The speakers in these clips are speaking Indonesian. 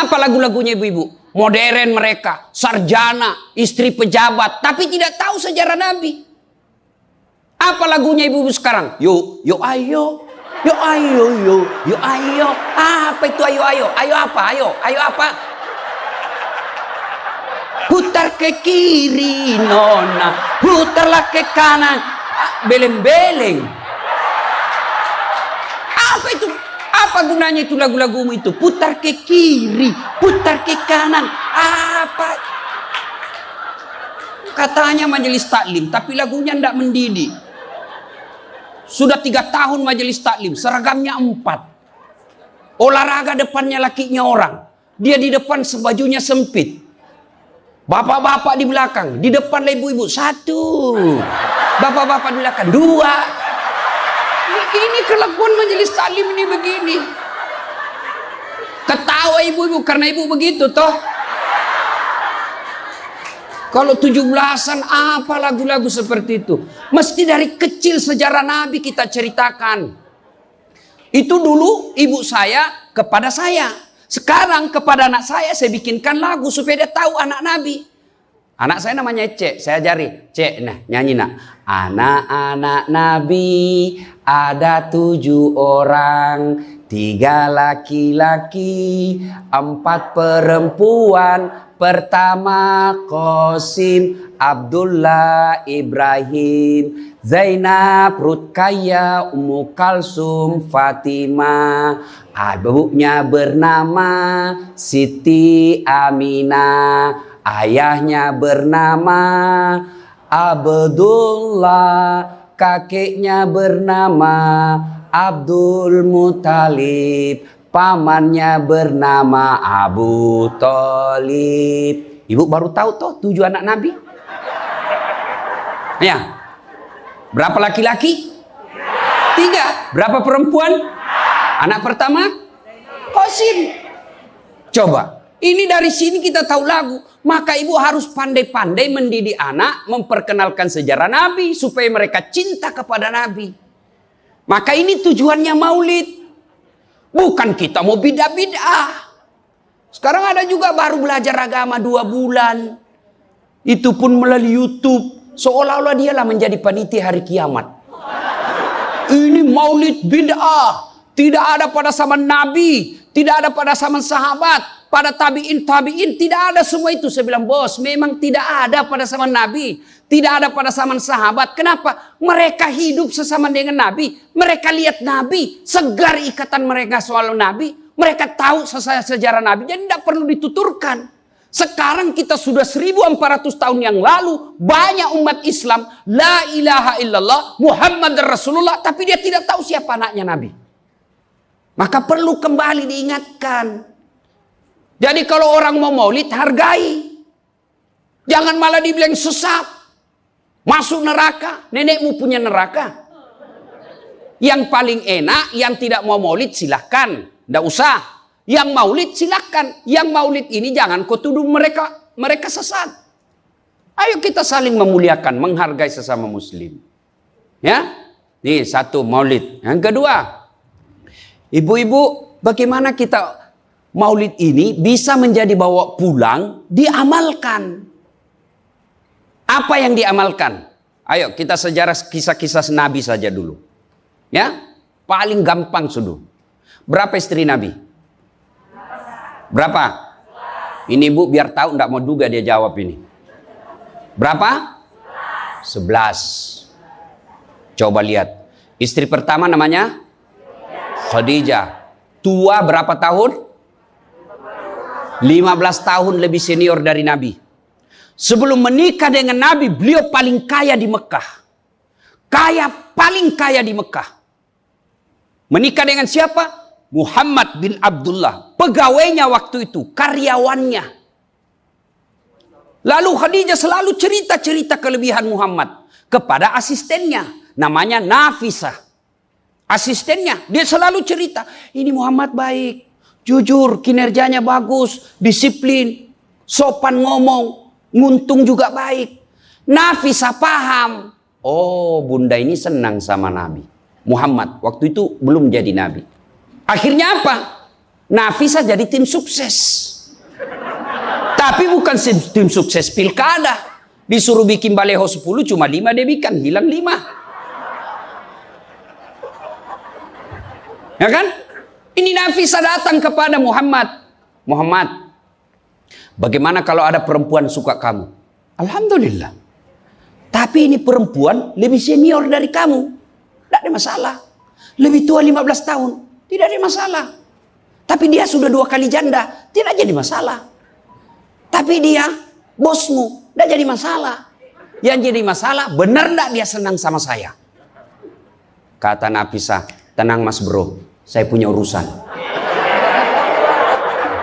Apa lagu-lagunya ibu-ibu? Modern mereka, sarjana, istri pejabat, tapi tidak tahu sejarah Nabi. Apa lagunya ibu-ibu sekarang? Yuk, yuk ayo. Yuk ayo, yuk ayo. Apa itu ayo ayo? Ayo apa? Ayo apa? Putar ke kiri nona, putarlah ke kanan. Beleng-beleng. Apa itu? Apa gunanya itu lagu-lagumu itu? Putar ke kiri, putar ke kanan. Apa? Katanya majelis taklim, tapi lagunya tidak mendidik. Sudah 3 tahun majelis taklim, seragamnya 4. Olahraga depannya lakinya orang. Dia di depan sebajunya sempit. Bapak-bapak di belakang, di depan ibu-ibu 1. Bapak-bapak di belakang 2. Ini kelakuan majelis taklim ini begini. Ketawa ibu-ibu karena ibu begitu toh. Kalau 17-an apa lagu-lagu seperti itu? Mesti dari kecil sejarah Nabi kita ceritakan. Itu dulu ibu saya kepada saya. Sekarang kepada anak saya bikinkan lagu supaya dia tahu anak Nabi. Anak saya namanya Cek, saya ajari. Cek, nah nyanyi nak. Anak-anak Nabi ada 7 orang. 3 laki-laki, 4 perempuan. Pertama Qasim, Abdullah, Ibrahim, Zainab, Rutkaya, Ummu Kalsum, Fatimah. Ibunya bernama Siti Aminah. Ayahnya bernama Abdullah. Kakeknya bernama Abdul Muthalib. Pamannya bernama Abu Thalib. Ibu baru tahu toh 7 anak Nabi? Ya. Berapa laki-laki? 3. Berapa perempuan? Anak pertama? Qasim. Coba. Ini dari sini kita tahu lagu. Maka ibu harus pandai-pandai mendidik anak, memperkenalkan sejarah Nabi supaya mereka cinta kepada Nabi. Maka ini tujuannya maulid. Bukan kita mau bid'ah. Sekarang ada juga baru belajar agama 2 bulan. Itu pun melalui YouTube. Seolah-olah dialah menjadi panitia hari kiamat. Ini maulid bid'ah. Tidak ada pada zaman Nabi. Tidak ada pada zaman sahabat. Pada tabi'in tidak ada semua itu. Saya bilang bos memang tidak ada pada zaman Nabi. Tidak ada pada zaman sahabat. Kenapa? Mereka hidup sesama dengan Nabi. Mereka lihat Nabi. Segar ikatan mereka soal Nabi. Mereka tahu sejarah Nabi. Jadi tidak perlu dituturkan. Sekarang kita sudah 1400 tahun yang lalu. Banyak umat Islam. La ilaha illallah. Muhammad Rasulullah. Tapi dia tidak tahu siapa anaknya Nabi. Maka perlu kembali diingatkan. Jadi kalau orang mau maulid hargai. Jangan malah dibilang sesat. Masuk neraka, nenekmu punya neraka. Yang paling enak, yang tidak mau maulid silahkan. Tidak usah. Yang maulid silahkan. Yang maulid ini jangan kau tuduh mereka sesat. Ayo kita saling memuliakan, menghargai sesama muslim. Ya, ini 1 maulid. Yang kedua, ibu-ibu bagaimana kita maulid ini bisa menjadi bawa pulang, diamalkan. Apa yang diamalkan? Ayo kita sejarah kisah-kisah Nabi saja dulu. Ya, paling gampang sudah. Berapa istri Nabi? Berapa? Ini ibu biar tahu, enggak mau juga dia jawab ini. Berapa? 11. Coba lihat. Istri pertama namanya Khadijah. Tua berapa tahun? 15 tahun lebih senior dari Nabi. Sebelum menikah dengan Nabi, beliau paling kaya di Mekah. Paling kaya di Mekah. Menikah dengan siapa? Muhammad bin Abdullah. Pegawainya waktu itu, karyawannya. Lalu Khadijah selalu cerita-cerita kelebihan Muhammad kepada asistennya. Namanya Nafisah. Asistennya, dia selalu cerita. Ini Muhammad baik, jujur, kinerjanya bagus, disiplin, sopan ngomong. Nguntung juga baik. Nafisah paham. Oh, bunda ini senang sama Nabi Muhammad. Waktu itu belum jadi Nabi. Akhirnya apa? Nafisah jadi tim sukses. Tapi bukan tim sukses pilkada. Disuruh bikin baleho 10, cuma 5 dia bikin, hilang 5. Ya kan? Ini Nafisah datang kepada Muhammad. Muhammad, bagaimana kalau ada perempuan suka kamu? Alhamdulillah. Tapi ini perempuan lebih senior dari kamu. Tidak ada masalah. Lebih tua 15 tahun. Tidak ada masalah. Tapi dia sudah 2 kali janda. Tidak jadi masalah. Tapi dia bosmu. Tidak jadi masalah. Yang jadi masalah, benar tidak dia senang sama saya? Kata Nafisah, tenang mas bro. Saya punya urusan.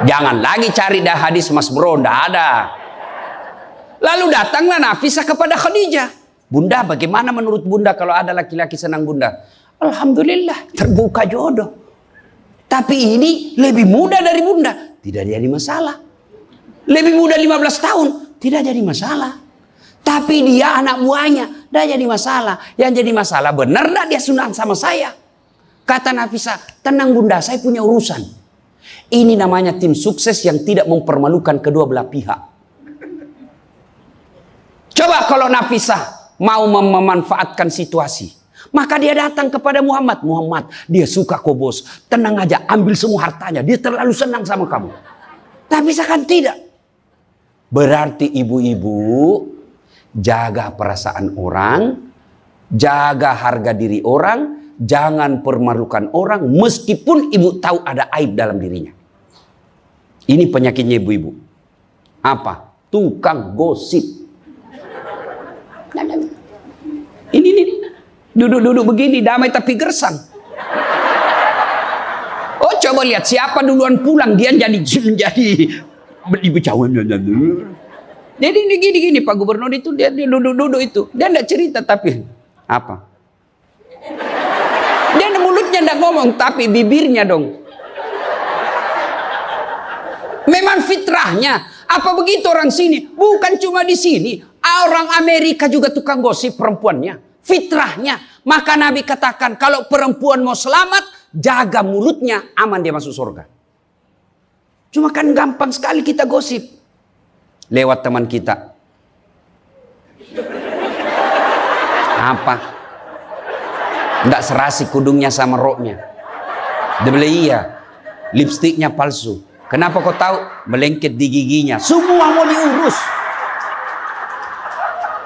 Jangan lagi cari dah hadis mas bro. Tidak ada. Lalu datanglah Nafisah kepada Khadijah. Bunda, bagaimana menurut bunda kalau ada laki-laki senang bunda? Alhamdulillah, terbuka jodoh. Tapi ini lebih muda dari bunda. Tidak jadi masalah. Lebih muda 15 tahun. Tidak jadi masalah. Tapi dia anak buahnya. Tidak jadi masalah. Yang jadi masalah, benar tidak dia senang sama saya? Kata Nafisah, tenang bunda, saya punya urusan. Ini namanya tim sukses yang tidak mempermalukan kedua belah pihak. Coba kalau Nafisah mau memanfaatkan situasi. Maka dia datang kepada Muhammad. Muhammad, dia suka kok bos. Tenang aja, ambil semua hartanya. Dia terlalu senang sama kamu. Nafisah kan tidak. Berarti ibu-ibu jaga perasaan orang. Jaga harga diri orang. Jangan permalukan orang. Meskipun ibu tahu ada aib dalam dirinya. Ini penyakitnya ibu-ibu. Apa? Tukang gosip. Ini. Duduk-duduk begini, damai tapi gersang. Oh, coba lihat siapa duluan pulang, dia jadi ibu cawan. Jadi ini gini Pak Gubernur itu, dia duduk-duduk itu. Dia enggak cerita tapi apa? Dia mulutnya enggak ngomong, tapi bibirnya dong. Memang fitrahnya. Apa begitu orang sini? Bukan cuma di sini. Orang Amerika juga tukang gosip perempuannya. Fitrahnya. Maka Nabi katakan, kalau perempuan mau selamat, jaga mulutnya, aman dia masuk surga. Cuma kan gampang sekali kita gosip. Lewat teman kita. Apa? Enggak serasi kudungnya sama roknya. Dia bilang iya. Lipstiknya palsu. Kenapa kau tahu? Melengket di giginya. Semua mau diurus.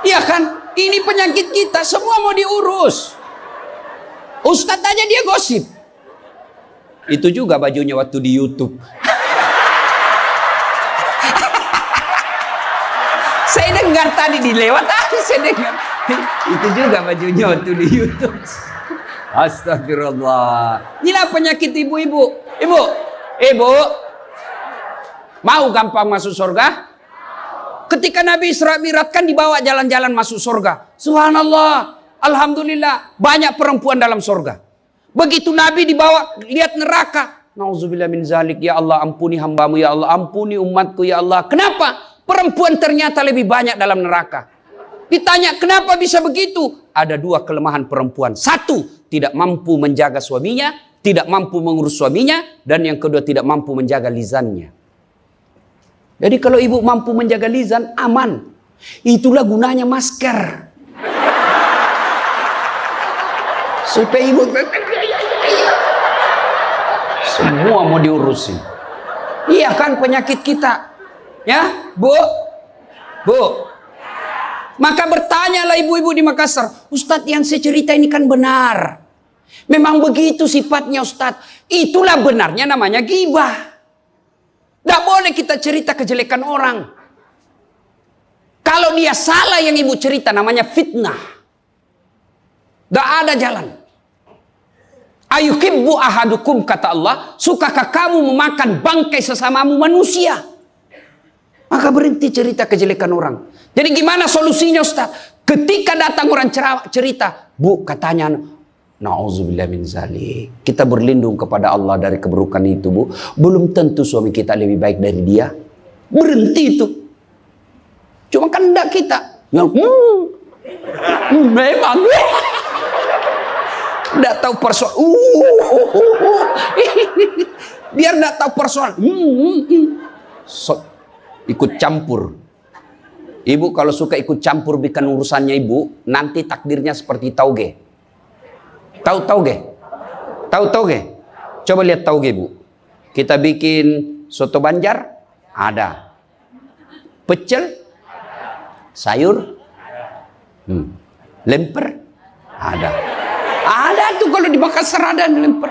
Iya kan? Ini penyakit kita. Semua mau diurus. Ustadz aja dia gosip. Itu juga bajunya waktu di YouTube. Saya dengar tadi dilewat tadi. Saya dengar. Itu juga bajunya waktu di YouTube. Astagfirullah. Inilah penyakit ibu-ibu. Ibu. Mau gampang masuk surga? Ketika Nabi Isra Mi'raj kan dibawa jalan-jalan masuk surga. Subhanallah. Alhamdulillah. Banyak perempuan dalam surga. Begitu Nabi dibawa lihat neraka. Nauzubillah min zalik. Ya Allah ampuni hambamu. Ya Allah ampuni umatku. Ya Allah. Kenapa? Perempuan ternyata lebih banyak dalam neraka. Ditanya kenapa bisa begitu? Ada 2 kelemahan perempuan. 1, tidak mampu menjaga suaminya. Tidak mampu mengurus suaminya. Dan yang kedua tidak mampu menjaga lisannya. Jadi kalau ibu mampu menjaga lisan, aman. Itulah gunanya masker. Supaya ibu semua mau diurusin. Iya kan penyakit kita. Ya, Bu. Maka bertanyalah ibu-ibu di Makassar. Ustadz yang saya cerita ini kan benar. Memang begitu sifatnya Ustadz. Itulah benarnya namanya ghibah. Tidak boleh kita cerita kejelekan orang. Kalau dia salah yang ibu cerita namanya fitnah. Tidak ada jalan. Ayuhibbu ahadukum kata Allah. Sukakah kamu memakan bangkai sesamamu manusia? Maka berhenti cerita kejelekan orang. Jadi gimana solusinya Ustaz? Ketika datang orang cerita. Bu katanya. Na'udzubillah min zalik. Kita berlindung kepada Allah dari keburukan itu, Bu. Belum tentu suami kita lebih baik dari dia. Berhenti itu. Cuma kan enggak kita. Memang. Enggak tahu persoalan. Biar enggak tahu persoalan. Ikut campur. Ibu kalau suka ikut campur bikin urusannya ibu, nanti takdirnya seperti tauge. Tahu tauge? Tahu tauge? Coba lihat tauge bu. Kita bikin soto Banjar, ada. Pecel, sayur, lemper, ada. Ada tuh kalau di Makassar ada lemper.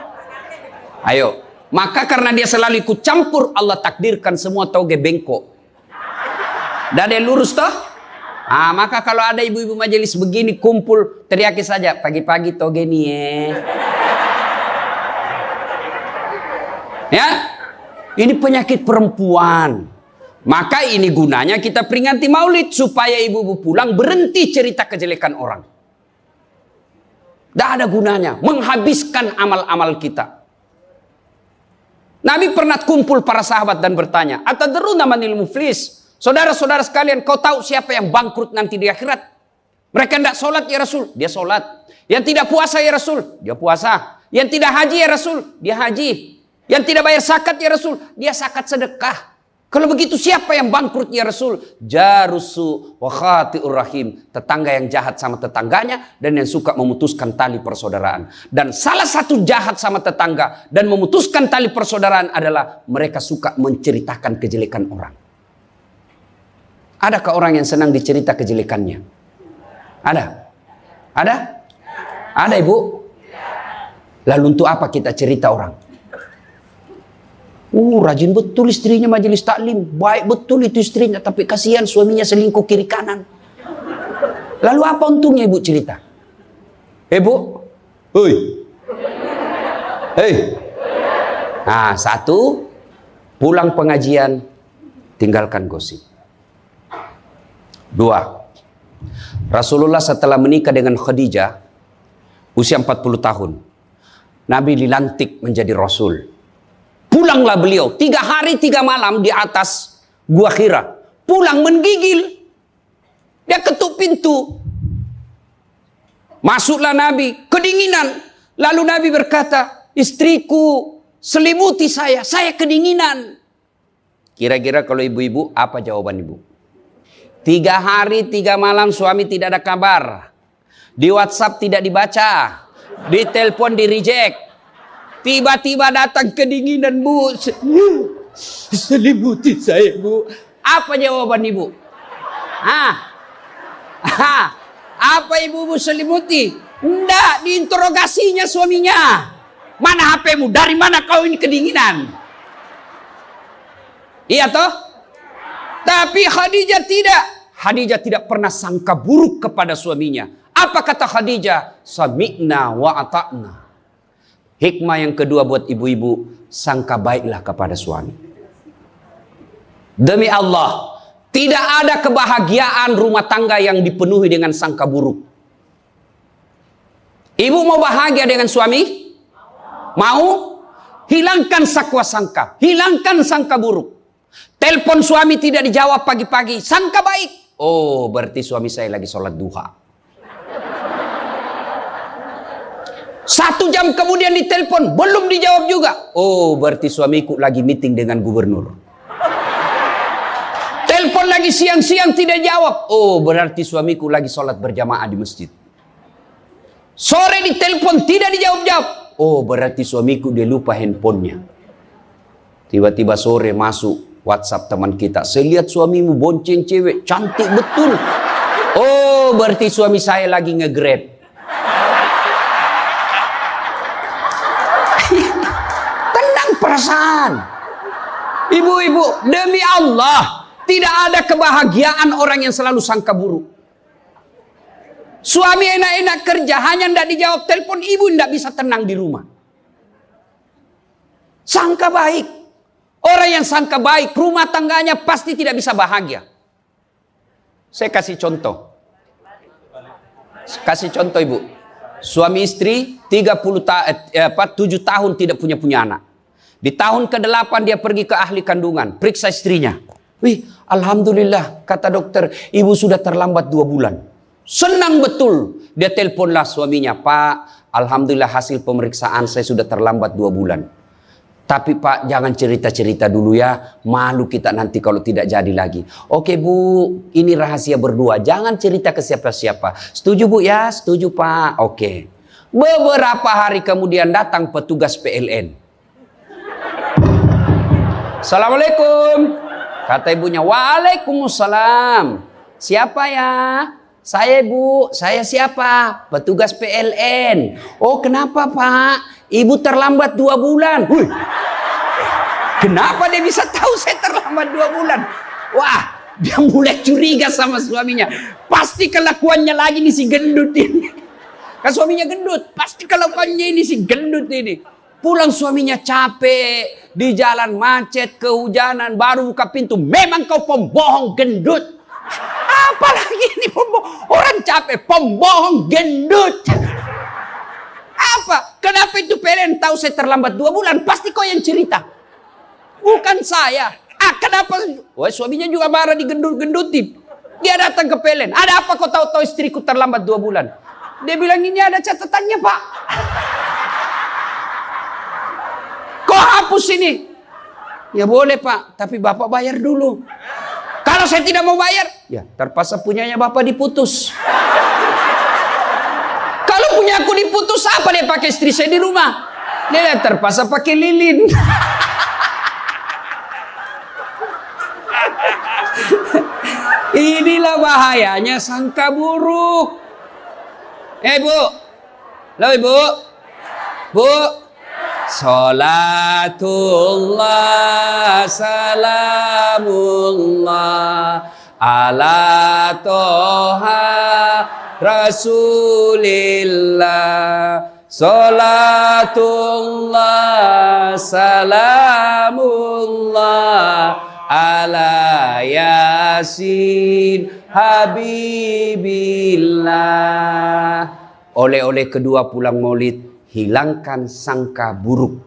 Ayo, maka karena dia selalu ikut campur, Allah takdirkan semua tauge bengkok. Dan ada yang lurus toh? Maka kalau ada ibu-ibu majelis begini kumpul, teriaki saja, pagi-pagi toge nih ya. Ini penyakit perempuan. Maka ini gunanya kita peringati maulid supaya ibu-ibu pulang berhenti cerita kejelekan orang. Tidak ada gunanya, menghabiskan amal-amal kita. Nabi pernah kumpul para sahabat dan bertanya, atadruna manil muflis? Saudara-saudara sekalian, kau tahu siapa yang bangkrut nanti di akhirat? Mereka tidak sholat ya Rasul, dia sholat. Yang tidak puasa ya Rasul, dia puasa. Yang tidak haji ya Rasul, dia haji. Yang tidak bayar zakat ya Rasul, dia zakat sedekah. Kalau begitu siapa yang bangkrut ya Rasul? Jarusu wa khati'ur rahim. Tetangga yang jahat sama tetangganya dan yang suka memutuskan tali persaudaraan. Dan salah satu jahat sama tetangga dan memutuskan tali persaudaraan adalah mereka suka menceritakan kejelekan orang. Adakah orang yang senang dicerita kejelekannya? Ada? Ada? Ada ibu? Lalu untuk apa kita cerita orang? Rajin betul istrinya majelis taklim. Baik betul itu istrinya. Tapi kasihan suaminya selingkuh kiri kanan. Lalu apa untungnya ibu cerita? Bu? Hei. Hei. Nah, satu. Pulang pengajian. Tinggalkan gosip. Dua. Rasulullah setelah menikah dengan Khadijah. Usia 40 tahun. Nabi dilantik menjadi Rasul. Pulanglah beliau 3 hari 3 malam di atas Gua Hira. Pulang menggigil. Dia ketuk pintu. Masuklah Nabi, kedinginan. Lalu Nabi berkata, istriku selimuti saya kedinginan. Kira-kira kalau ibu-ibu, apa jawaban ibu? 3 hari 3 malam suami tidak ada kabar. Di WhatsApp tidak dibaca. Di telepon di reject. Tiba-tiba datang kedinginan bu. Selimuti saya bu. Apa jawaban ibu? Apa ibu selimuti? Enggak, diinterogasinya suaminya. Mana HP-mu? Dari mana kau ini kedinginan? Iya toh? Tapi Khadijah tidak. Khadijah tidak pernah sangka buruk kepada suaminya. Apa kata Khadijah? Sami'na wa ata'na. Hikmah yang kedua buat ibu-ibu, sangka baiklah kepada suami. Demi Allah, tidak ada kebahagiaan rumah tangga yang dipenuhi dengan sangka buruk. Ibu mau bahagia dengan suami? Mau? Hilangkan sakwa sangka, hilangkan sangka buruk. Telepon suami tidak dijawab pagi-pagi, sangka baik. Oh, berarti suami saya lagi sholat duha. 1 jam kemudian ditelepon, belum dijawab juga. Oh, berarti suamiku lagi meeting dengan gubernur. Telepon lagi siang-siang tidak jawab. Oh, berarti suamiku lagi sholat berjamaah di masjid. Sore ditelepon tidak dijawab-jawab. Oh, berarti suamiku dia lupa handphonenya. Tiba-tiba sore masuk WhatsApp teman kita. Saya lihat suamimu bonceng cewek, cantik betul. Oh, berarti suami saya lagi nge-grab. Tenang perasaan. Ibu-ibu, demi Allah, tidak ada kebahagiaan orang yang selalu sangka buruk. Suami enak-enak kerja, hanya tidak dijawab telepon, ibu tidak bisa tenang di rumah. Sangka baik. Orang yang sangka baik, rumah tangganya pasti tidak bisa bahagia. Saya kasih contoh. Kasih contoh ibu. Suami istri 7 tahun tidak punya anak. Di tahun ke-8 dia pergi ke ahli kandungan. Periksa istrinya. Wih, alhamdulillah, kata dokter, ibu sudah terlambat 2 bulan. Senang betul. Dia teleponlah suaminya. Pak, alhamdulillah hasil pemeriksaan saya sudah terlambat 2 bulan. Tapi Pak, jangan cerita-cerita dulu ya. Malu kita nanti kalau tidak jadi lagi. Oke Bu, ini rahasia berdua. Jangan cerita ke siapa-siapa. Setuju Bu ya? Setuju Pak. Oke. Beberapa hari kemudian datang petugas PLN. Assalamualaikum. Kata ibunya, waalaikumsalam. Siapa ya? Saya Bu, saya siapa? Petugas PLN. Oh kenapa Pak? Ibu terlambat 2 bulan. Wih. Kenapa dia bisa tahu saya terlambat 2 bulan? Wah, dia mulai curiga sama suaminya. Pasti kelakuannya lagi nih si gendut ini. Kan suaminya gendut. Pasti kelakuannya ini si gendut ini. Pulang suaminya capek. Di jalan macet, kehujanan, baru buka pintu. Memang kau pembohong gendut. Apalagi ini pembohong. Orang capek, pembohong gendut. Apa? Kenapa itu PLN tahu saya terlambat 2 bulan? Pasti kau yang cerita. Bukan saya. Kenapa? Wah, suaminya juga marah digendut-gendutin. Dia datang ke PLN. Ada apa kau tahu-tahu istriku terlambat 2 bulan? Dia bilang ini ada catatannya Pak. Kau hapus ini. Ya boleh Pak, tapi Bapak bayar dulu. Kalau saya tidak mau bayar, ya terpaksa punyanya Bapak diputus. Kalau punya aku diputus, apa dia pakai istri saya di rumah? Dia terpaksa pakai lilin. Inilah bahayanya sangka buruk. Bu, lo Ibu, Bu, Salatullah salamullah ala toha Rasulillah. Salatullah salamullah ala Yasin Habibillah. Oleh-oleh kedua pulang maulid, hilangkan sangka buruk.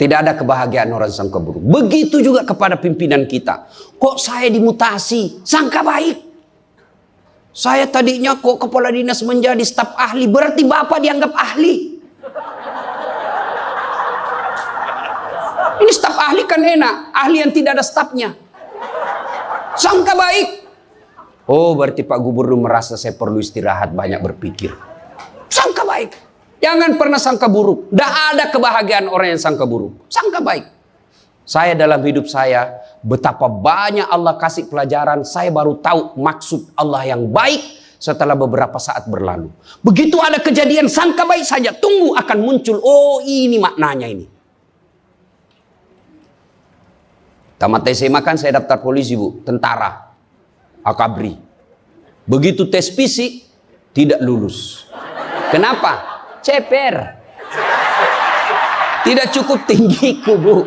Tidak ada kebahagiaan orang sangka buruk. Begitu juga kepada pimpinan kita. Kok saya dimutasi? Sangka baik. Saya tadinya kok kepala dinas menjadi staf ahli. Berarti Bapak dianggap ahli. Ini staf ahli kan enak. Ahli yang tidak ada stafnya. Sangka baik. Oh berarti Pak Gubernur merasa saya perlu istirahat, banyak berpikir. Sangka baik. Jangan pernah sangka buruk. Tidak ada kebahagiaan orang yang sangka buruk. Sangka baik. Saya dalam hidup saya, betapa banyak Allah kasih pelajaran. Saya baru tahu maksud Allah yang baik setelah beberapa saat berlalu. Begitu ada kejadian sangka baik saja, tunggu akan muncul. Oh ini maknanya ini. Tamat SMA kan saya daftar polisi Bu, tentara, akabri. Begitu tes fisik, tidak lulus. Kenapa? Ceper. Tidak cukup tinggiku Bu.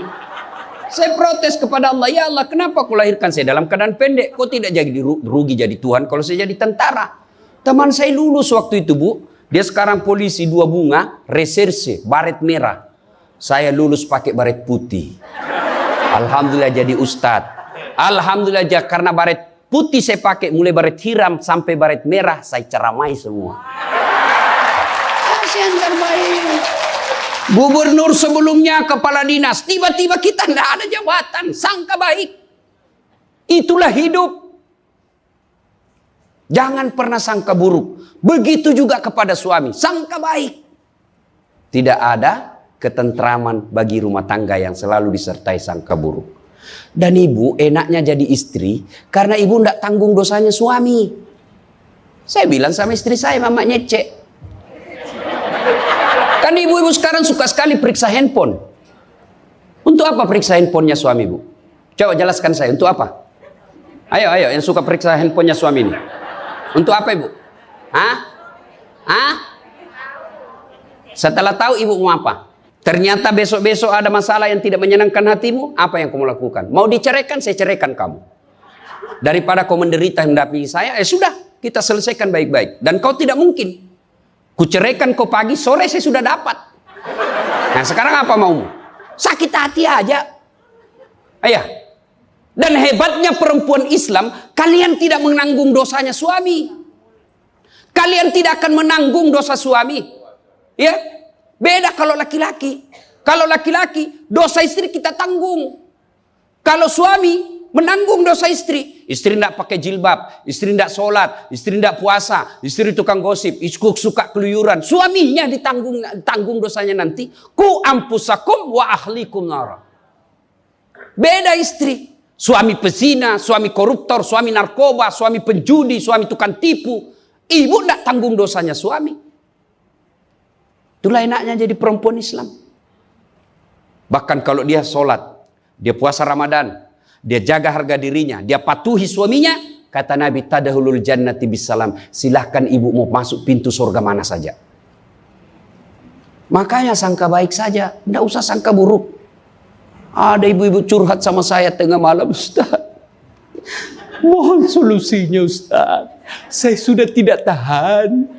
Saya protes kepada Allah, ya Allah kenapa kau lahirkan saya dalam keadaan pendek? Kau tidak jadi rugi jadi Tuhan kalau saya jadi tentara. Teman saya lulus waktu itu Bu. Dia sekarang polisi 2 bunga, reserse, baret merah. Saya lulus pakai baret putih. Alhamdulillah jadi ustadz. Alhamdulillah karena baret putih saya pakai, mulai baret hiram sampai baret merah saya ceramai semua. Yang terbaik. Gubernur sebelumnya kepala dinas, tiba-tiba kita tidak ada jabatan, sangka baik. Itulah hidup. Jangan pernah sangka buruk. Begitu juga kepada suami, sangka baik. Tidak ada ketentraman bagi rumah tangga yang selalu disertai sangka buruk. Dan ibu enaknya jadi istri karena ibu tidak tanggung dosanya suami. Saya bilang sama istri saya, mama nyecek. Kan ibu-ibu sekarang suka sekali periksa handphone. Untuk apa periksa handphonenya suami Bu? Coba jelaskan saya, untuk apa? Ayo yang suka periksa handphonenya suami ini. Untuk apa Ibu? Setelah tahu ibu mau apa? Ternyata besok-besok ada masalah yang tidak menyenangkan hatimu, apa yang kamu lakukan? Mau diceraikan, saya ceraikan kamu. Daripada kau menderita mendampingi saya, sudah, kita selesaikan baik-baik. Dan kau tidak mungkin. Kuceraikan kau pagi, sore saya sudah dapat. Nah sekarang apa maumu? Sakit hati aja. Ayah. Dan hebatnya perempuan Islam, kalian tidak menanggung dosanya suami. Kalian tidak akan menanggung dosa suami. Ya, beda kalau laki-laki. Kalau laki-laki, dosa istri kita tanggung. Kalau suami menanggung dosa istri. Istri tidak pakai jilbab, istri tidak sholat, istri tidak puasa, istri tukang gosip, istri suka keluyuran. Suaminya ditanggung dosanya nanti. Ku ampusakum wa ahlikum nara. Beda istri. Suami pezina, suami koruptor, suami narkoba, suami penjudi, suami tukang tipu. Ibu tidak tanggung dosanya suami. Itulah enaknya jadi perempuan Islam. Bahkan kalau dia sholat, dia puasa Ramadan, dia jaga harga dirinya, dia patuhi suaminya, kata Nabi, tadahulul jannati bisalam. Silahkan ibu mau masuk pintu surga mana saja. Makanya sangka baik saja, tidak usah sangka buruk. Ada ibu-ibu curhat sama saya tengah malam, Ustaz. Mohon solusinya Ustaz. Saya sudah tidak tahan.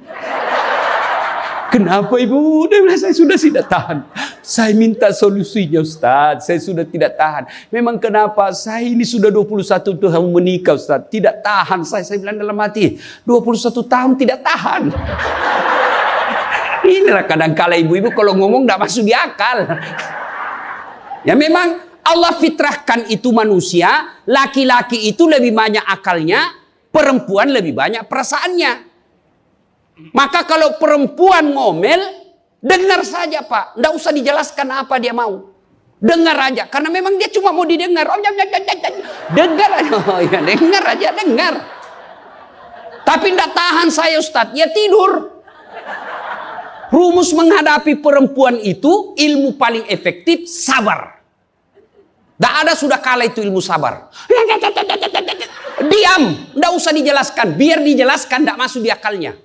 Kenapa ibu? Dia bilang, saya sudah tidak tahan. Saya minta solusinya Ustaz. Saya sudah tidak tahan. Memang kenapa? Saya ini sudah 21 tahun menikah Ustaz. Tidak tahan. Saya bilang dalam hati, 21 tahun tidak tahan. Inilah kadang-kala ibu-ibu kalau ngomong tidak masuk di akal. Ya memang Allah fitrahkan itu manusia. Laki-laki itu lebih banyak akalnya. Perempuan lebih banyak perasaannya. Maka kalau perempuan ngomel, dengar saja Pak. Tidak usah dijelaskan apa dia mau. Dengar aja. Karena memang dia cuma mau didengar. Dengar aja. Oh, ya, dengar aja, dengar. Tapi tidak tahan saya Ustaz. Ya tidur. Rumus menghadapi perempuan itu, ilmu paling efektif, sabar. Tidak ada sudah kalah itu ilmu sabar. Diam. Tidak usah dijelaskan. Biar dijelaskan tidak masuk di akalnya.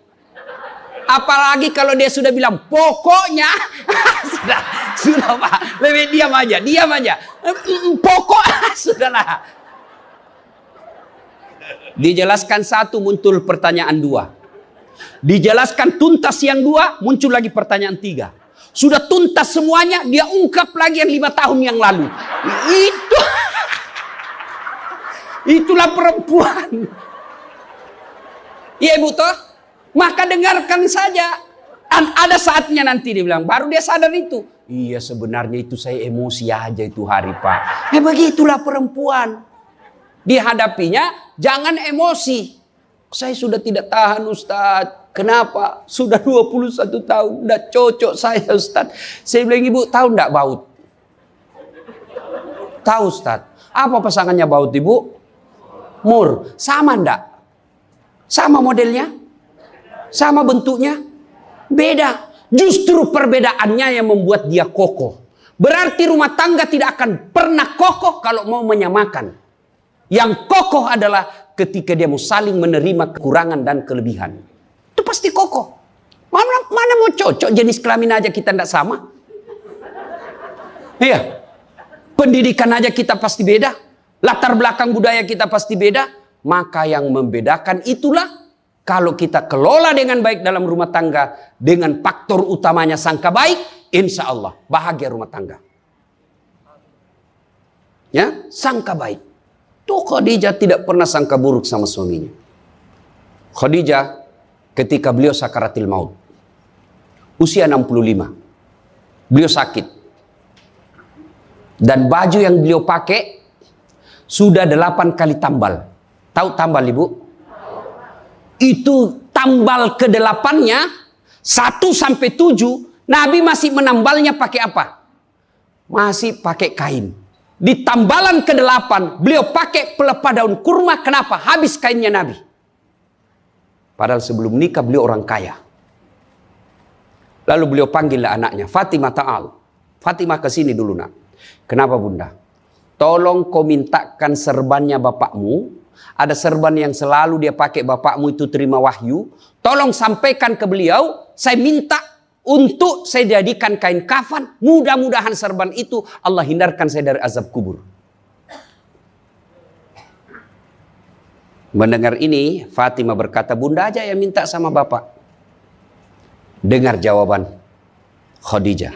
Apalagi kalau dia sudah bilang pokoknya sudah Pak, lebih diam aja. Pokok sudahlah. Dijelaskan satu, muncul pertanyaan dua. Dijelaskan tuntas yang dua, muncul lagi pertanyaan tiga. Sudah tuntas semuanya, dia ungkap lagi yang 5 tahun yang lalu. Itulah perempuan. Iya ibu toh? Maka dengarkan saja. Ada saatnya nanti dia bilang, baru dia sadar itu. Iya sebenarnya itu saya emosi aja itu hari Pak. Begitulah perempuan. Dihadapinya jangan emosi. Saya sudah tidak tahan Ustaz. Kenapa? Sudah 21 tahun. Udah cocok saya Ustaz. Saya bilang ibu tahu enggak baut? Tahu Ustaz. Apa pasangannya baut ibu? Mur. Sama enggak? Sama modelnya? Sama bentuknya? Beda. Justru perbedaannya yang membuat dia kokoh. Berarti rumah tangga tidak akan pernah kokoh kalau mau menyamakan. Yang kokoh adalah ketika dia mau saling menerima kekurangan dan kelebihan. Itu pasti kokoh. Mana mau cocok jenis kelamin aja kita tidak sama. Iya. Pendidikan aja kita pasti beda. Latar belakang budaya kita pasti beda. Maka yang membedakan itulah kalau kita kelola dengan baik dalam rumah tangga, dengan faktor utamanya sangka baik, insya Allah bahagia rumah tangga. Ya, sangka baik. Tuh Khadijah tidak pernah sangka buruk sama suaminya. Khadijah ketika beliau sakaratil maut, usia 65, beliau sakit. Dan baju yang beliau pakai sudah 8 kali tambal. Tahu tambal ibu? Itu tambal ke-8-nya 1 sampai 7 Nabi masih menambalnya pakai apa? Masih pakai kain. Di tambalan ke-8 beliau pakai pelepah daun kurma. Kenapa? Habis kainnya Nabi. Padahal sebelum nikah beliau orang kaya. Lalu beliau panggillah anaknya, Fatimah ta'al. Fatimah ke sini dulu nak. Kenapa bunda? Tolong kau mintakan serbannya bapakmu. Ada serban yang selalu dia pakai bapakmu itu terima wahyu. Tolong sampaikan ke beliau. Saya minta untuk saya jadikan kain kafan. Mudah-mudahan serban itu Allah hindarkan saya dari azab kubur. Mendengar ini Fatimah berkata, bunda aja yang minta sama bapak. Dengar jawaban Khadijah.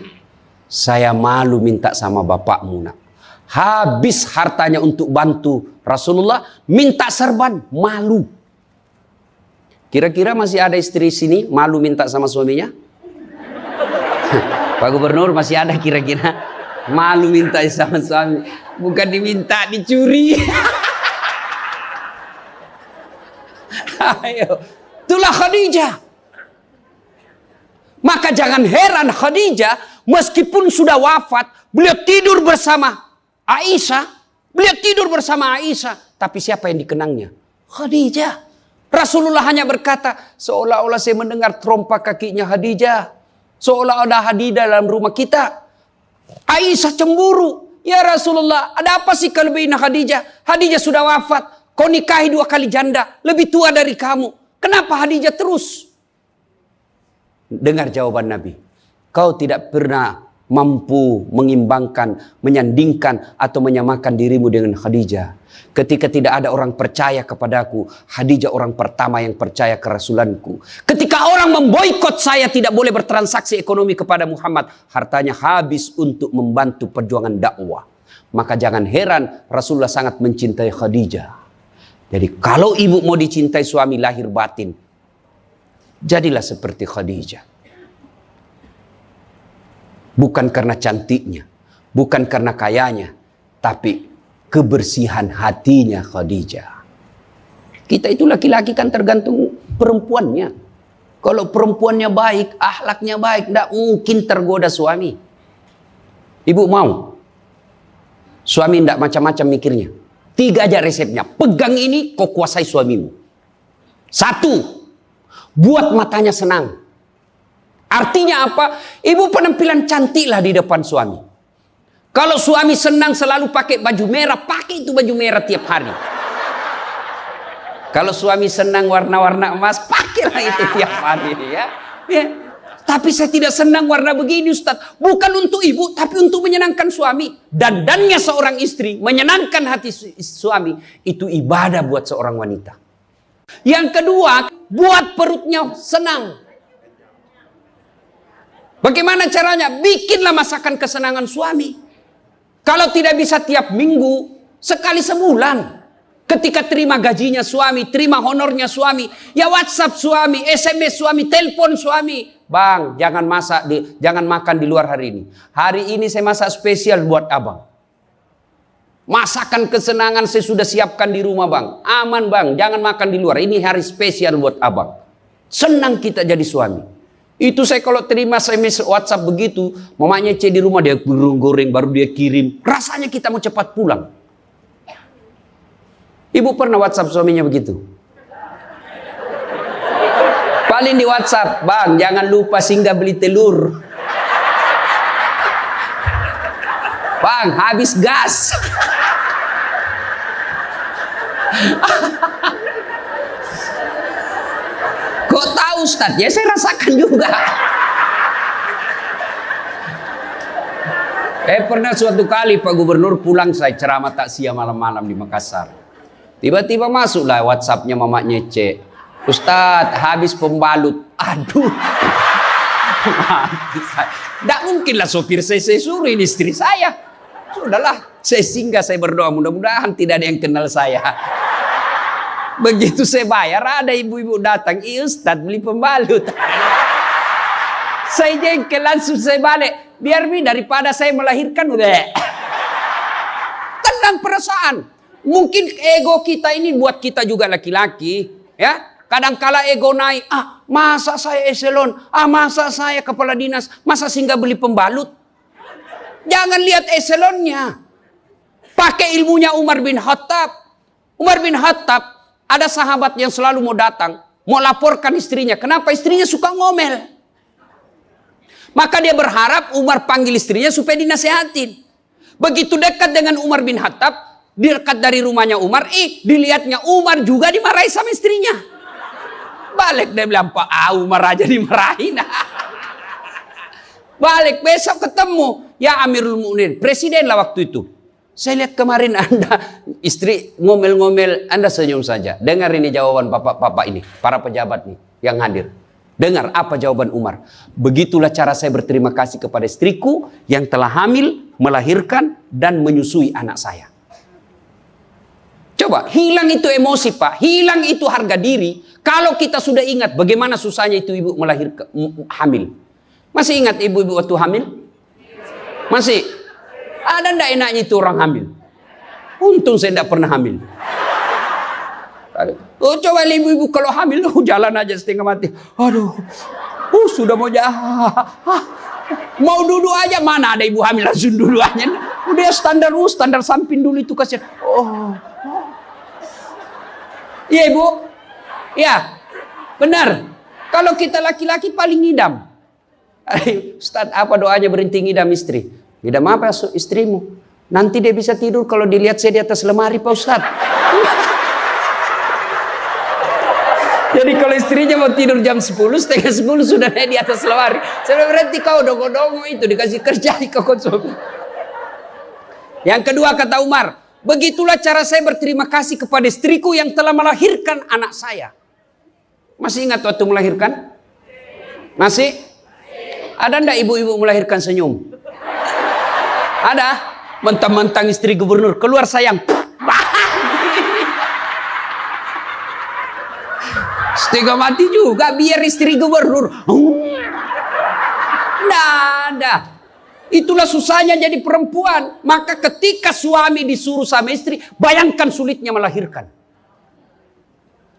Saya malu minta sama bapakmu nak. Habis hartanya untuk bantu Rasulullah, minta serban, malu. Kira-kira masih ada istri sini malu minta sama suaminya? Pak Gubernur masih ada kira-kira malu minta sama suami, bukan diminta, dicuri. Ayo, itulah Khadijah. Maka jangan heran Khadijah meskipun sudah wafat, beliau tidur bersama Aisyah, tapi siapa yang dikenangnya? Khadijah. Rasulullah hanya berkata, seolah-olah saya mendengar trompa kakinya Khadijah, seolah ada Khadijah dalam rumah kita. Aisyah cemburu, ya Rasulullah, ada apa sih kelebihan Khadijah? Khadijah sudah wafat, kau nikahi 2 kali janda, lebih tua dari kamu. Kenapa Khadijah terus? Dengar jawaban Nabi. Kau tidak pernah mampu mengimbangkan, menyandingkan atau menyamakan dirimu dengan Khadijah. Ketika tidak ada orang percaya kepadaku, Khadijah orang pertama yang percaya ke Rasulanku. Ketika orang memboikot saya tidak boleh bertransaksi ekonomi kepada Muhammad, hartanya habis untuk membantu perjuangan dakwah. Maka jangan heran Rasulullah sangat mencintai Khadijah. Jadi kalau ibu mau dicintai suami lahir batin, jadilah seperti Khadijah. Bukan karena cantiknya, bukan karena kayanya, tapi kebersihan hatinya Khadijah. Kita itu laki-laki kan tergantung perempuannya. Kalau perempuannya baik, akhlaknya baik, tidak mungkin tergoda suami. Ibu mau suami tidak macam-macam mikirnya. 3 aja resepnya. Pegang ini, kau kuasai suamimu. 1, buat matanya senang. Artinya apa? Ibu penampilan cantiklah di depan suami. Kalau suami senang selalu pakai baju merah, pakai itu baju merah tiap hari. Kalau suami senang warna-warna emas, pakailah itu tiap hari. Ya. Tapi saya tidak senang warna begini Ustaz. Bukan untuk ibu, tapi untuk menyenangkan suami. Dandannya seorang istri, menyenangkan hati suami, itu ibadah buat seorang wanita. Yang kedua, buat perutnya senang. Bagaimana caranya? Bikinlah masakan kesenangan suami. Kalau tidak bisa tiap minggu, sekali sebulan. Ketika terima gajinya suami, terima honornya suami, ya WhatsApp suami, SMS suami, telepon suami. Bang, jangan makan di luar hari ini. Hari ini saya masak spesial buat abang. Masakan kesenangan saya sudah siapkan di rumah bang. Aman bang, jangan makan di luar. Ini hari spesial buat abang. Senang kita jadi suami. Itu saya kalau terima SMS WhatsApp begitu, mamanya di rumah dia goreng baru dia kirim. Rasanya kita mau cepat pulang. Ibu pernah WhatsApp suaminya begitu? Paling di WhatsApp, bang jangan lupa singgah beli telur. Bang habis gas. Kok tahu Ustaz? Ya saya rasakan juga. Pernah suatu kali Pak Gubernur pulang, saya ceramah takziah malam-malam di Makassar. Tiba-tiba masuklah WhatsAppnya mamanya Cek. Ustaz habis pembalut. Aduh. Tidak mungkinlah sopir saya suruh, ini istri saya. Sudahlah, saya singgah, saya berdoa mudah-mudahan tidak ada yang kenal saya. Begitu saya bayar, ada ibu-ibu datang, Ustaz beli pembalut. Saya jengkel, langsung saya balik. Biar daripada saya melahirkan, udah. Tenang perasaan. Mungkin ego kita ini buat kita juga laki-laki, ya. Kadangkala ego naik, masa saya eselon, masa saya kepala dinas, masa singgah beli pembalut. Jangan lihat eselonnya. Pakai ilmunya Umar bin Khattab. Umar bin Khattab, ada sahabat yang selalu mau datang, mau laporkan istrinya. Kenapa? Istrinya suka ngomel. Maka dia berharap Umar panggil istrinya supaya dinasehatin. Begitu dekat dengan Umar bin Khattab, dekat dari rumahnya Umar, dilihatnya Umar juga dimarahi sama istrinya. Balik dia bilang, Pak Umar aja dimarahin. Balik besok ketemu, ya Amirul Mukminin, presiden lah waktu itu. Saya lihat kemarin Anda istri ngomel-ngomel, Anda senyum saja. Dengar ini jawaban bapak-bapak ini, para pejabat nih yang hadir. Dengar apa jawaban Umar. Begitulah cara saya berterima kasih kepada istriku yang telah hamil, melahirkan dan menyusui anak saya. Coba, hilang itu emosi Pak, hilang itu harga diri. Kalau kita sudah ingat bagaimana susahnya itu ibu melahirkan hamil. Masih ingat ibu-ibu waktu hamil? Masih? Ada ndak enaknya itu orang hamil? Untung saya ndak pernah hamil. Oh, coba ibu-ibu kalau hamil, jalan aja setengah mati. Aduh, sudah mau mau duduk aja, mana ada ibu hamil langsung duduk aja. Udah standar samping dulu itu kasihan. Iya ibu, ya benar. Kalau kita laki-laki paling ngidam. Ustaz, apa doanya berhenti ngidam istri? Ngidam apa istrimu? Nanti dia bisa tidur kalau dilihat saya di atas lemari, Pak Ustaz. Jadi kalau istrinya mau tidur jam 10, setengah 10 sudah naik di atas lemari. Saya berarti kau dongo-dongo itu dikasih kerja di konsumsi. Yang kedua kata Umar, begitulah cara saya berterima kasih kepada istriku yang telah melahirkan anak saya. Masih ingat waktu melahirkan? Masih? Ada ndak ibu-ibu melahirkan senyum? Ada? Mentang-mentang istri gubernur, keluar sayang. Setengah mati juga biar istri gubernur. Nggak ada. Itulah susahnya jadi perempuan. Maka ketika suami disuruh sama istri, bayangkan sulitnya melahirkan.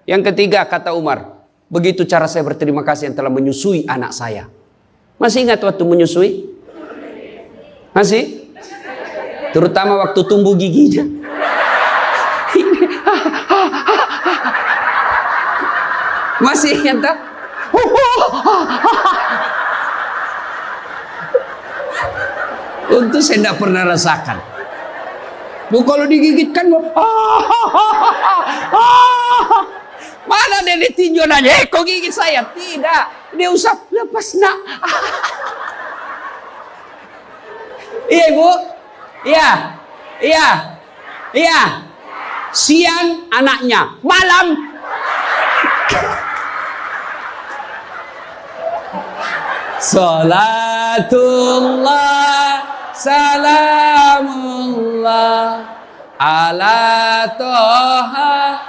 Yang ketiga kata Umar, begitu cara saya berterima kasih yang telah menyusui anak saya. Masih ingat waktu menyusui? Masih? Terutama waktu tumbuh giginya. Masih ingat tak? Untuk saya tidak pernah rasakan. Kalau digigit kan mana dia ditinjau aja, kok gigit saya? Tidak, dia usap, lepas nak. Iya ibu, iya. Siang anaknya, malam salatullah salamullah ala toha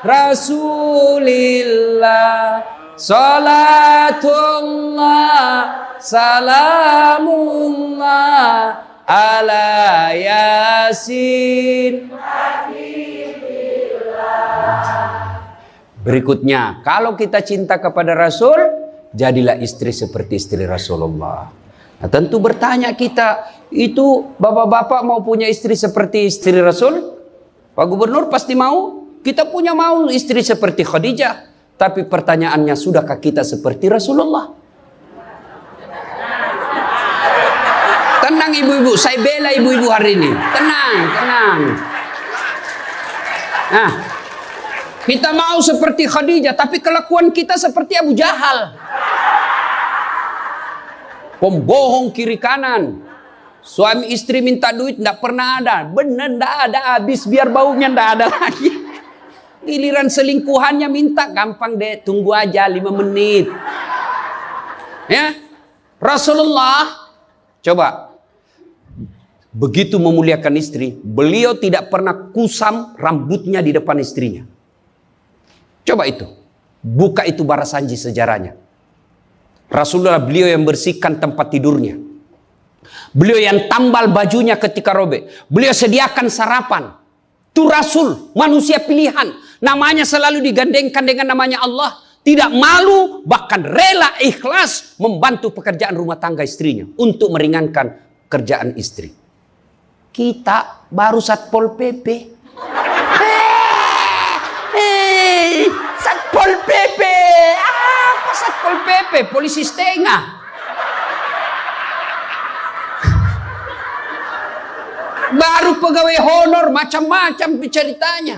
rasulillah salatullah salamullah ala yasin. Berikutnya, kalau kita cinta kepada Rasul, jadilah istri seperti istri Rasulullah. Nah, tentu bertanya kita, itu bapak-bapak mau punya istri seperti istri Rasul? Pak Gubernur pasti mau. Kita punya mau istri seperti Khadijah. Tapi pertanyaannya, sudahkah kita seperti Rasulullah? Tenang ibu-ibu, saya bela ibu-ibu hari ini. Tenang. Nah, kita mau seperti Khadijah, tapi kelakuan kita seperti Abu Jahal. Pembohong kiri kanan. Suami istri minta duit, tidak pernah ada. Benar, tidak ada. Habis biar baunya tidak ada lagi. Giliran selingkuhannya minta, gampang deh. Tunggu aja 5 menit. Ya, Rasulullah, coba. Begitu memuliakan istri, beliau tidak pernah kusam rambutnya di depan istrinya. Coba itu. Buka itu Barasanji sejarahnya. Rasulullah beliau yang bersihkan tempat tidurnya. Beliau yang tambal bajunya ketika robek. Beliau sediakan sarapan. Itu Rasul, manusia pilihan. Namanya selalu digandengkan dengan namanya Allah. Tidak malu, bahkan rela ikhlas membantu pekerjaan rumah tangga istrinya. Untuk meringankan kerjaan istri. Kita baru Satpol PP. Satpol PP. Apa Satpol PP? Polisi setengah. Baru pegawai honor, macam-macam ceritanya.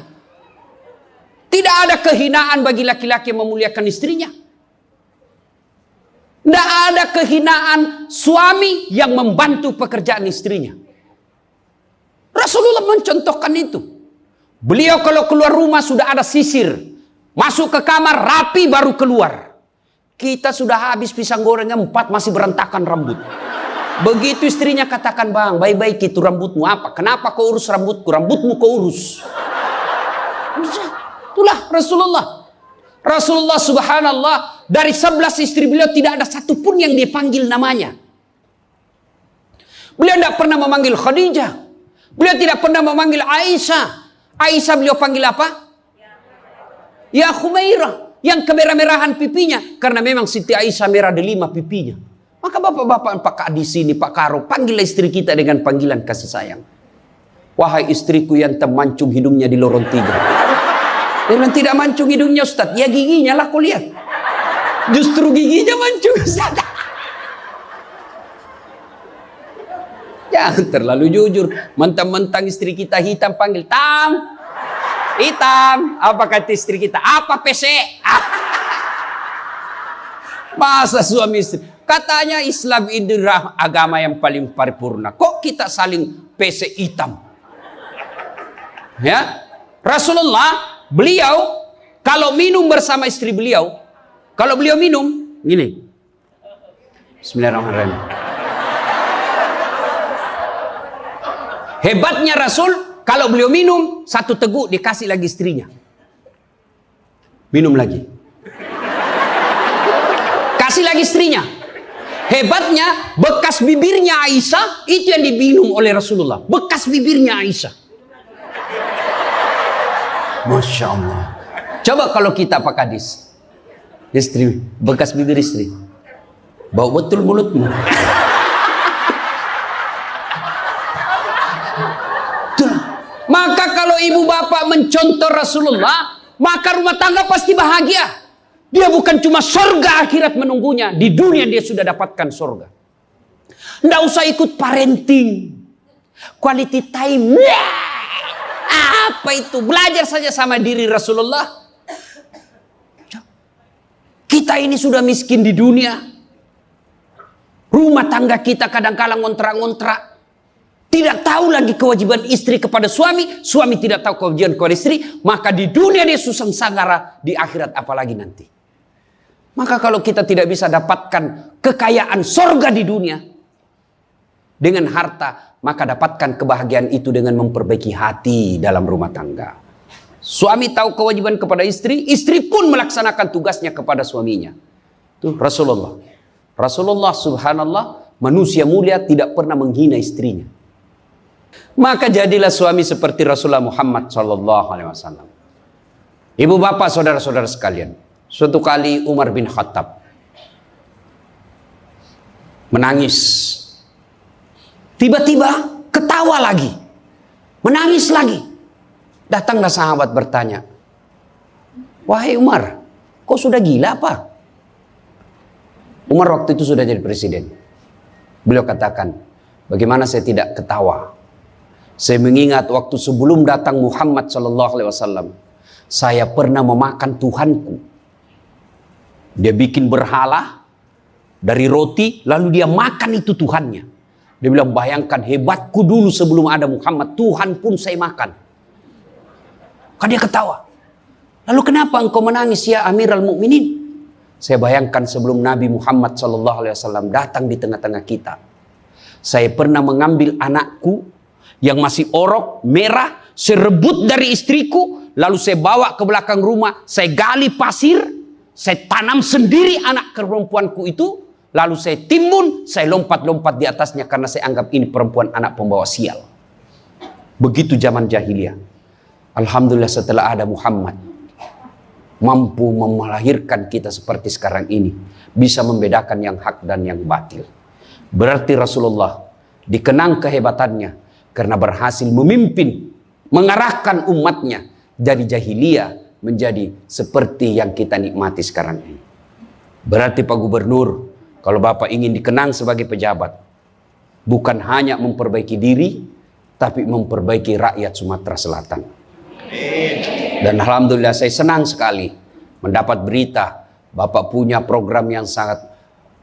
Tidak ada kehinaan bagi laki-laki yang memuliakan istrinya. Tidak ada kehinaan suami yang membantu pekerjaan istrinya. Rasulullah mencontohkan itu. Beliau kalau keluar rumah sudah ada sisir. Masuk ke kamar rapi baru keluar. Kita sudah habis pisang gorengnya 4 masih berantakan rambut. Begitu istrinya katakan, bang, baik-baik itu rambutmu apa? Kenapa kau urus rambutku? Rambutmu kau urus. Itulah Rasulullah. Rasulullah subhanallah dari 11 istri beliau tidak ada satupun yang dia panggil namanya. Beliau tidak pernah memanggil Khadijah. Beliau tidak pernah memanggil Aisyah. Aisyah beliau panggil apa? Ya Khumairah. Yang kemerah-merahan pipinya. Karena memang Siti Aisyah merah delima pipinya. Maka bapak-bapak Pak di sini, Pak Karo, panggil istri kita dengan panggilan kasih sayang. Wahai istriku yang termancung hidungnya di lorong 3. Dia bilang tidak mancung hidungnya Ustaz. Ya giginya lah kau lihat. Justru giginya mancung Ustaz. Jangan terlalu jujur. Mentang-mentang istri kita hitam panggil Tam. Hitam. Apa kata istri kita? Apa PC? Masa suami istri. Katanya Islam ini agama yang paling paripurna. Kok kita saling PC hitam? Ya, Rasulullah beliau kalau minum bersama istri beliau, kalau beliau minum gini. Bismillahirrahmanirrahim. Hebatnya Rasul, kalau beliau minum satu teguk dikasih lagi istrinya. Minum lagi. Kasih lagi istrinya. Hebatnya bekas bibirnya Aisyah itu yang diminum oleh Rasulullah. Bekas bibirnya Aisyah. Masya Allah. Coba kalau kita Pak Kadis, istri, bekas bibir istri, bau betul mulutmu. Maka kalau ibu bapak mencontoh Rasulullah, maka rumah tangga pasti bahagia. Dia bukan cuma surga akhirat menunggunya, di dunia dia sudah dapatkan surga. Nggak usah ikut parenting, quality time. Apa itu? Belajar saja sama diri Rasulullah. Kita ini sudah miskin di dunia. Rumah tangga kita kadang-kala ngontrak-ngontrak. Tidak tahu lagi kewajiban istri kepada suami. Suami tidak tahu kewajiban kepada istri. Maka di dunia dia susah sanggara. Di akhirat apalagi nanti. Maka kalau kita tidak bisa dapatkan kekayaan sorga di dunia. Dengan harta. Maka dapatkan kebahagiaan itu dengan memperbaiki hati dalam rumah tangga. Suami tahu kewajiban kepada istri. Istri pun melaksanakan tugasnya kepada suaminya. Itu Rasulullah. Rasulullah subhanallah. Manusia mulia tidak pernah menghina istrinya. Maka jadilah suami seperti Rasulullah Muhammad SAW. Ibu bapak saudara-saudara sekalian. Suatu kali Umar bin Khattab menangis. Tiba-tiba ketawa lagi. Menangis lagi. Datanglah sahabat bertanya. Wahai Umar, kok sudah gila apa? Umar waktu itu sudah jadi presiden. Beliau katakan, bagaimana saya tidak ketawa? Saya mengingat waktu sebelum datang Muhammad SAW, saya pernah memakan Tuhanku. Dia bikin berhala dari roti, lalu dia makan itu Tuhannya. Dia bilang, bayangkan hebatku dulu sebelum ada Muhammad, Tuhan pun saya makan. Kan dia ketawa. Lalu kenapa engkau menangis ya Amirul Mukminin? Saya bayangkan sebelum Nabi Muhammad SAW datang di tengah-tengah kita. Saya pernah mengambil anakku yang masih orok, merah, saya rebut dari istriku, lalu saya bawa ke belakang rumah, saya gali pasir, saya tanam sendiri anak perempuanku itu, lalu saya timbun, saya lompat-lompat di atasnya karena saya anggap ini perempuan anak pembawa sial. Begitu zaman jahiliyah. Alhamdulillah setelah ada Muhammad, mampu melahirkan kita seperti sekarang ini, bisa membedakan yang hak dan yang batil. Berarti Rasulullah dikenang kehebatannya karena berhasil memimpin, mengarahkan umatnya dari jahiliyah menjadi seperti yang kita nikmati sekarang ini. Berarti Pak Gubernur, kalau Bapak ingin dikenang sebagai pejabat, bukan hanya memperbaiki diri, tapi memperbaiki rakyat Sumatera Selatan. Dan Alhamdulillah saya senang sekali mendapat berita Bapak punya program yang sangat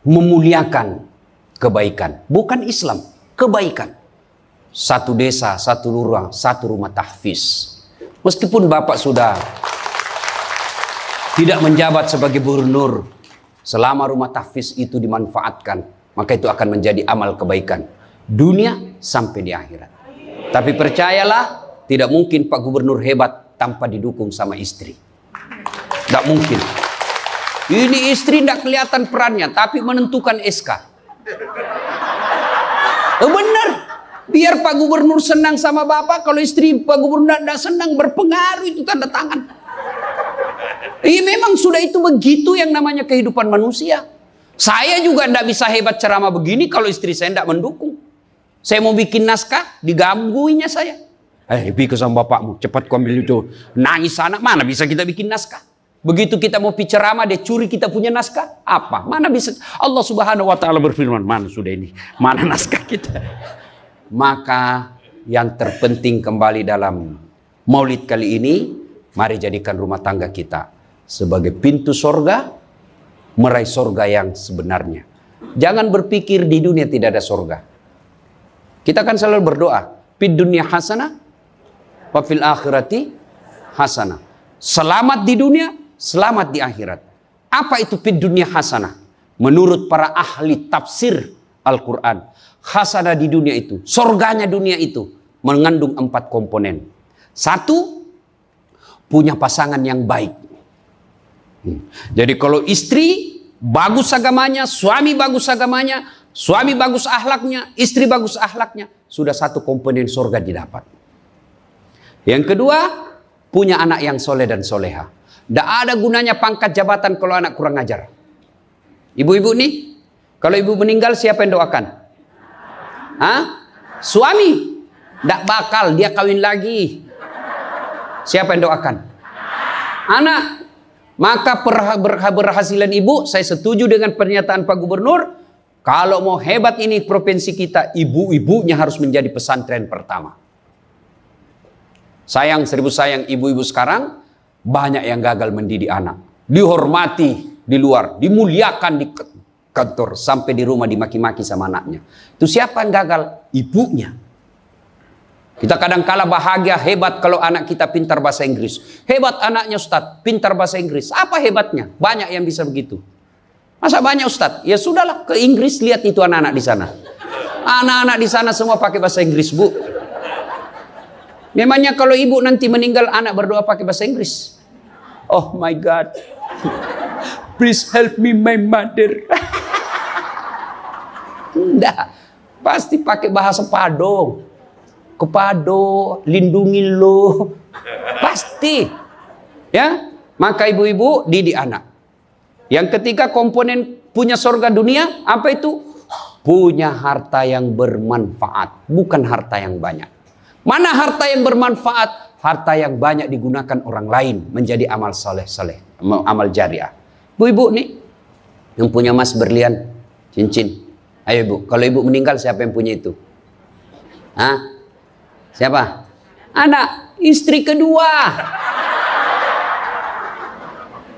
memuliakan kebaikan. Bukan Islam, kebaikan. Satu desa, satu lurah, satu rumah tahfiz. Meskipun Bapak sudah tidak menjabat sebagai gubernur, selama rumah tahfiz itu dimanfaatkan, maka itu akan menjadi amal kebaikan dunia sampai di akhirat. Tapi percayalah, tidak mungkin Pak Gubernur hebat tanpa didukung sama istri. Tidak mungkin. Ini istri tidak kelihatan perannya, tapi menentukan SK. Benar. Biar Pak Gubernur senang sama Bapak, kalau istri Pak Gubernur tidak senang, berpengaruh itu tanda tangan. Iya memang sudah itu begitu yang namanya kehidupan manusia. Saya juga tidak bisa hebat ceramah begini kalau istri saya tidak mendukung. Saya mau bikin naskah, digangguinya saya. Pergi sama bapakmu, cepat kau ambil itu. Nangis anak, mana bisa kita bikin naskah? Begitu kita mau ceramah, dia curi kita punya naskah. Apa? Mana bisa? Allah Subhanahu wa Ta'ala berfirman, mana sudah ini? Mana naskah kita? Maka yang terpenting kembali dalam maulid kali ini, mari jadikan rumah tangga kita sebagai pintu sorga, meraih sorga yang sebenarnya. Jangan berpikir di dunia tidak ada sorga. Kita kan selalu berdoa, fid dunya hasanah, wa fil akhirati hasanah. Selamat di dunia, selamat di akhirat. Apa itu fid dunya hasanah? Menurut para ahli tafsir Al-Quran, hasanah di dunia itu, sorganya dunia itu mengandung 4 komponen. 1, punya pasangan yang baik. Jadi kalau istri bagus agamanya, suami bagus agamanya, suami bagus akhlaknya, istri bagus akhlaknya, sudah 1 komponen sorga didapat. Yang kedua, punya anak yang soleh dan soleha. Tidak ada gunanya pangkat jabatan kalau anak kurang ajar. Ibu-ibu nih, kalau ibu meninggal siapa yang doakan? Hah? Suami. Tidak bakal, dia kawin lagi. Siapa yang doakan? Anak. Maka berhasilan ibu, saya setuju dengan pernyataan Pak Gubernur. Kalau mau hebat ini provinsi kita, ibu-ibunya harus menjadi pesantren pertama. Sayang, seribu sayang, ibu-ibu sekarang banyak yang gagal mendidik anak. Dihormati di luar, dimuliakan di kantor, sampai di rumah dimaki-maki sama anaknya. Itu siapa yang gagal? Ibunya. Kita kadang-kala bahagia, hebat kalau anak kita pintar bahasa Inggris. Hebat anaknya Ustadz, pintar bahasa Inggris. Apa hebatnya? Banyak yang bisa begitu. Masa banyak Ustadz? Ya sudahlah, ke Inggris lihat itu anak-anak di sana. Anak-anak di sana semua pakai bahasa Inggris, Bu. Memangnya kalau ibu nanti meninggal, anak berdoa pakai bahasa Inggris? Oh my God. Please help me my mother. Enggak. Pasti pakai bahasa Padang. Kepado, lindungi lo. Pasti. Ya. Maka ibu-ibu didik anak. Yang ketiga komponen punya sorga dunia. Apa itu? Punya harta yang bermanfaat. Bukan harta yang banyak. Mana harta yang bermanfaat? Harta yang banyak digunakan orang lain. Menjadi amal soleh-soleh. Amal jariah. Bu-ibu nih. Yang punya emas berlian. Cincin. Ayo ibu. Kalau ibu meninggal siapa yang punya itu? Hah? Siapa? Anak, istri kedua.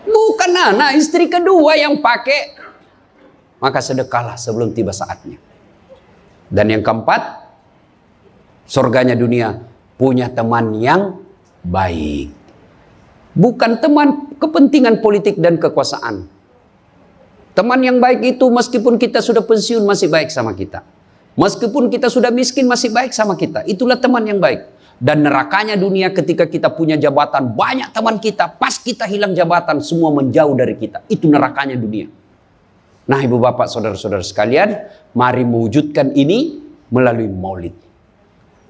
Bukan anak, istri kedua yang pakai. Maka sedekahlah sebelum tiba saatnya. Dan yang keempat, surganya dunia, punya teman yang baik. Bukan teman kepentingan politik dan kekuasaan. Teman yang baik itu meskipun kita sudah pensiun masih baik sama kita. Meskipun kita sudah miskin masih baik sama kita. Itulah teman yang baik. Dan nerakanya dunia ketika kita punya jabatan. Banyak teman kita. Pas kita hilang jabatan semua menjauh dari kita. Itu nerakanya dunia. Nah ibu bapak saudara-saudara sekalian. Mari mewujudkan ini melalui maulid.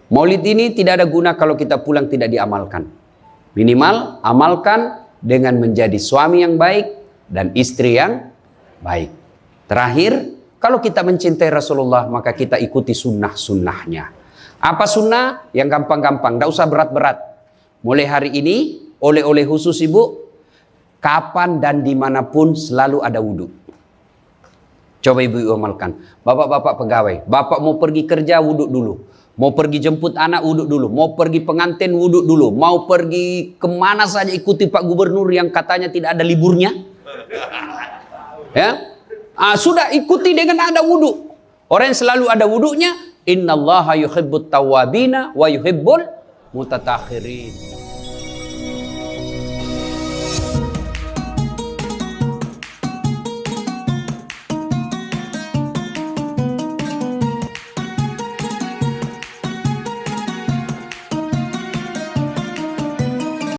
Maulid ini tidak ada guna kalau kita pulang tidak diamalkan. Minimal amalkan dengan menjadi suami yang baik. Dan istri yang baik. Terakhir. Kalau kita mencintai Rasulullah, maka kita ikuti sunnah-sunnahnya. Apa sunnah? Yang gampang-gampang, tidak usah berat-berat. Mulai hari ini, oleh-oleh khusus ibu, kapan dan dimanapun selalu ada wudhu. Coba ibu amalkan. Bapak-bapak pegawai, bapak mau pergi kerja, wudhu dulu. Mau pergi jemput anak, wudhu dulu. Mau pergi pengantin, wudhu dulu. Mau pergi kemana saja, ikuti Pak Gubernur yang katanya tidak ada liburnya. Ya. Sudah ikuti dengan ada wudhu. Orang yang selalu ada wudhunya, innallaha yuhibbut tawwabina wa yuhibbul mutatahhirin.